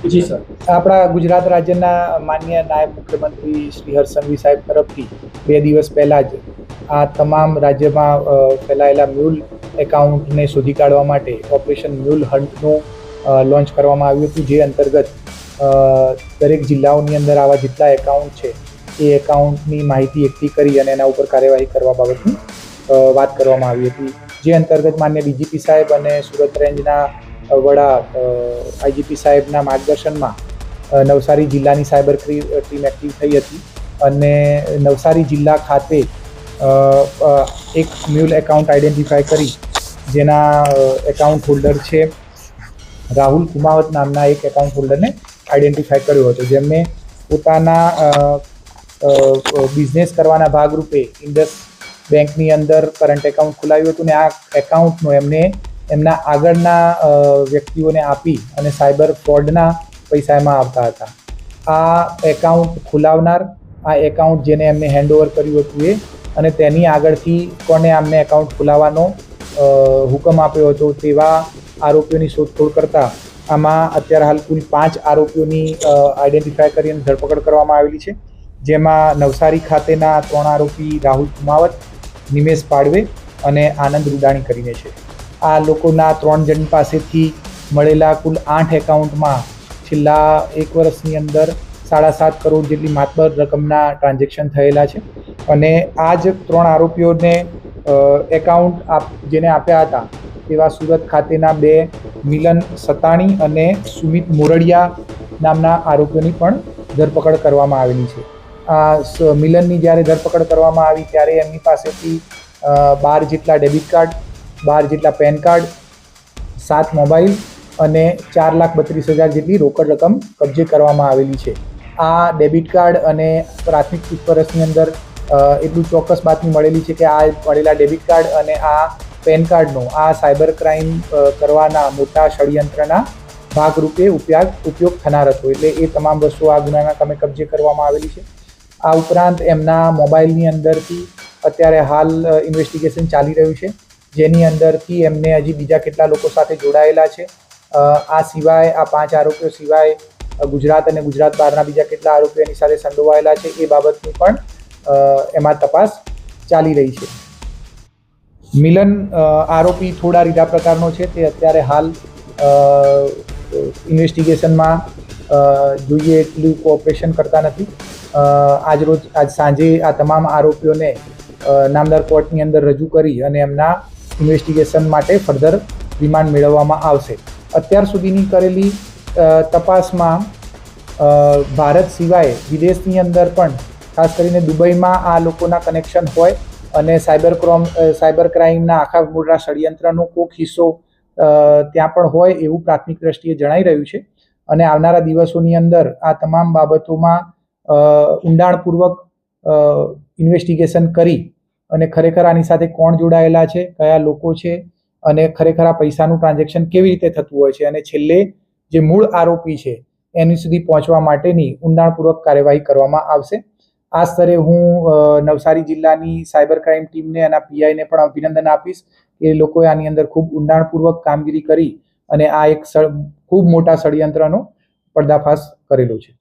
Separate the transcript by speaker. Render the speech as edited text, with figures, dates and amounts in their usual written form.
Speaker 1: જી sir.
Speaker 2: આપણા ગુજરાત રાજ્યના માન્ય નાયબ મુખ્યમંત્રી શ્રી હર્ષ સંઘવી સાહેબ તરફથી 2 દિવસ પહેલા જ આ તમામ રાજ્યમાં ફેલાયેલા મ્યુલ એકાઉન્ટને શોધી કાઢવા માટે ઓપરેશન મ્યુલ હન્ટનું લોન્ચ કરવામાં આવ્યું હતું, જે અંતર્ગત દરેક જિલ્લાઓની અંદર આવા જેટલા એકાઉન્ટ છે એ એકાઉન્ટની માહિતી એકઠી કરી અને એના ઉપર કાર્યવાહી કરવા બાબતની વાત કરવામાં આવી હતી, જે અંતર્ગત માન્ય ડીજીપી સાહેબ અને સુરત રેન્જના વડા આઈજીપી સાહેબના માર્ગદર્શનમાં નવસારી જિલ્લાની સાયબર ટીમ એક્ટિવ થઈ હતી અને નવસારી જિલ્લા ખાતે એક મ્યુલ એકાઉન્ટ આઈડેન્ટિફાય કરી જેના એકાઉન્ટ હોલ્ડર છે રાહુલ કુમાવત નામના એક એકાઉન્ટ હોલ્ડરને આઈડેન્ટિફાય કર્યો હતો, જેમને પોતાના બિઝનેસ કરવાના ભાગરૂપે ઇન્ડસ બેંકની અંદર કરંટ એકાઉન્ટ ખોલાવ્યું હતું અને આ એકાઉન્ટનો એમને એમના આગળના વ્યક્તિઓને આપી અને સાયબર ફ્રોડના પૈસા એમાં આવતા હતા. આ એકાઉન્ટ ખોલાવનાર, આ એકાઉન્ટ જેને એમને હેન્ડઓવર કર્યું હતું એ અને તેની આગળથી કોને આમને એકાઉન્ટ ખોલાવવાનો હુકમ આપ્યો હતો તેવા આરોપીઓની શોધખોળ કરતા આમાં અત્યારે હાલ કુલ 5 આરોપીઓની આઈડેન્ટિફાય કરી અને ધરપકડ કરવામાં આવેલી છે, જેમાં નવસારી ખાતેના 3 આરોપી રાહુલ કુમાવત, નિમેશ પાડવે અને આનંદ રૂડાણી કરીને છે. આ લોકોના 3 જણ પાસેથી મળેલા કુલ 8 એકાઉન્ટમાં છેલ્લા 1 વર્ષની અંદર 7.5 કરોડ જેટલી માતબર રકમના ટ્રાન્ઝેક્શન થયેલા છે અને આ જ 3 આરોપીઓને એકાઉન્ટ જેને આપ્યા હતા તેવા સુરત ખાતેના 2 મિલન સતાણી અને સુમિત મોરડિયા નામના આરોપીઓની પણ ધરપકડ કરવામાં આવેલી છે. આ મિલનની જ્યારે ધરપકડ કરવામાં આવી ત્યારે એમની પાસેથી 12 જેટલા ડેબિટ કાર્ડ, 12 જેટલા પેન કાર્ડ, 7 મોબાઈલ અને 4,32,000 જેટલી રોકડ રકમ કબજે કરવામાં આવેલી છે. આ ડેબિટ કાર્ડ અને પ્રાથમિક પૂછપરછની અંદર એટલું ચોક્કસ બાતમી મળેલી છે કે આ મળેલા ડેબિટ કાર્ડ અને આ પેન કાર્ડનો આ સાયબર ક્રાઇમ કરવાના મોટા ષડયંત્રના ભાગરૂપે ઉપયોગ થનાર હતો, એટલે એ તમામ વસ્તુઓ આ ગુનાના કામે કબજે કરવામાં આવેલી છે. આ ઉપરાંત એમના મોબાઈલની અંદરથી અત્યારે હાલ ઇન્વેસ્ટિગેશન ચાલી રહ્યું છે, જેની અંદરથી એમને હજી બીજા કેટલા લોકો સાથે જોડાયેલા છે. આ સિવાય આ 5 આરોપીઓ સિવાય ગુજરાત અને ગુજરાત બહારના બીજા કેટલા આરોપીઓ એની સાથે સંડોવાયેલા છે એ બાબતની પણ એમાં તપાસ ચાલી રહી છે. મિલન આરોપી થોડા રીઢા પ્રકારનો છે, તે અત્યારે હાલ ઇન્વેસ્ટિગેશનમાં જોઈએ એટલું કોઓપરેશન કરતા નથી. આજ સાંજે આ તમામ આરોપીઓને નામદાર કોર્ટની અંદર રજૂ કરી અને એમના ઇન્વેસ્ટિગેશન માટે ફર્ધર રિમાન્ડ મેળવવામાં આવશે. અત્યાર સુધીની કરેલી તપાસમાં ભારત સિવાય વિદેશની અંદર પણ ખાસ કરીને દુબઈમાં આ લોકોના કનેક્શન હોય અને સાયબર ક્રાઇમના આખા મોટા ષડયંત્રનો કોઈક હિસ્સો ત્યાં પણ હોય એવું પ્રાથમિક દ્રષ્ટિએ જણાઈ રહ્યું છે અને આવનારા દિવસોની અંદર આ તમામ બાબતોમાં ઊંડાણપૂર્વક ઇન્વેસ્ટિગેશન કરી અને ખરેખર આની સાથે કોણ જોડાયેલા છે, કયા લોકો છે અને ખરેખર આ પૈસાનું ટ્રાન્ઝેક્શન કેવી રીતે થતું હોય છે અને છેલ્લે જે મૂળ આરોપી છે એની સુધી પહોંચવા માટેની ઊંડાણપૂર્વક કાર્યવાહી કરવામાં આવશે. આ સ્તરે હું નવસારી જિલ્લાની સાયબર ક્રાઇમ ટીમને અને પીઆઈને પણ અભિનંદન આપીશ કે એ લોકોએ આની અંદર ખૂબ ઊંડાણપૂર્વક કામગીરી કરી અને આ એક ખૂબ મોટા ષડયંત્રનો પર્દાફાશ કરેલો છે.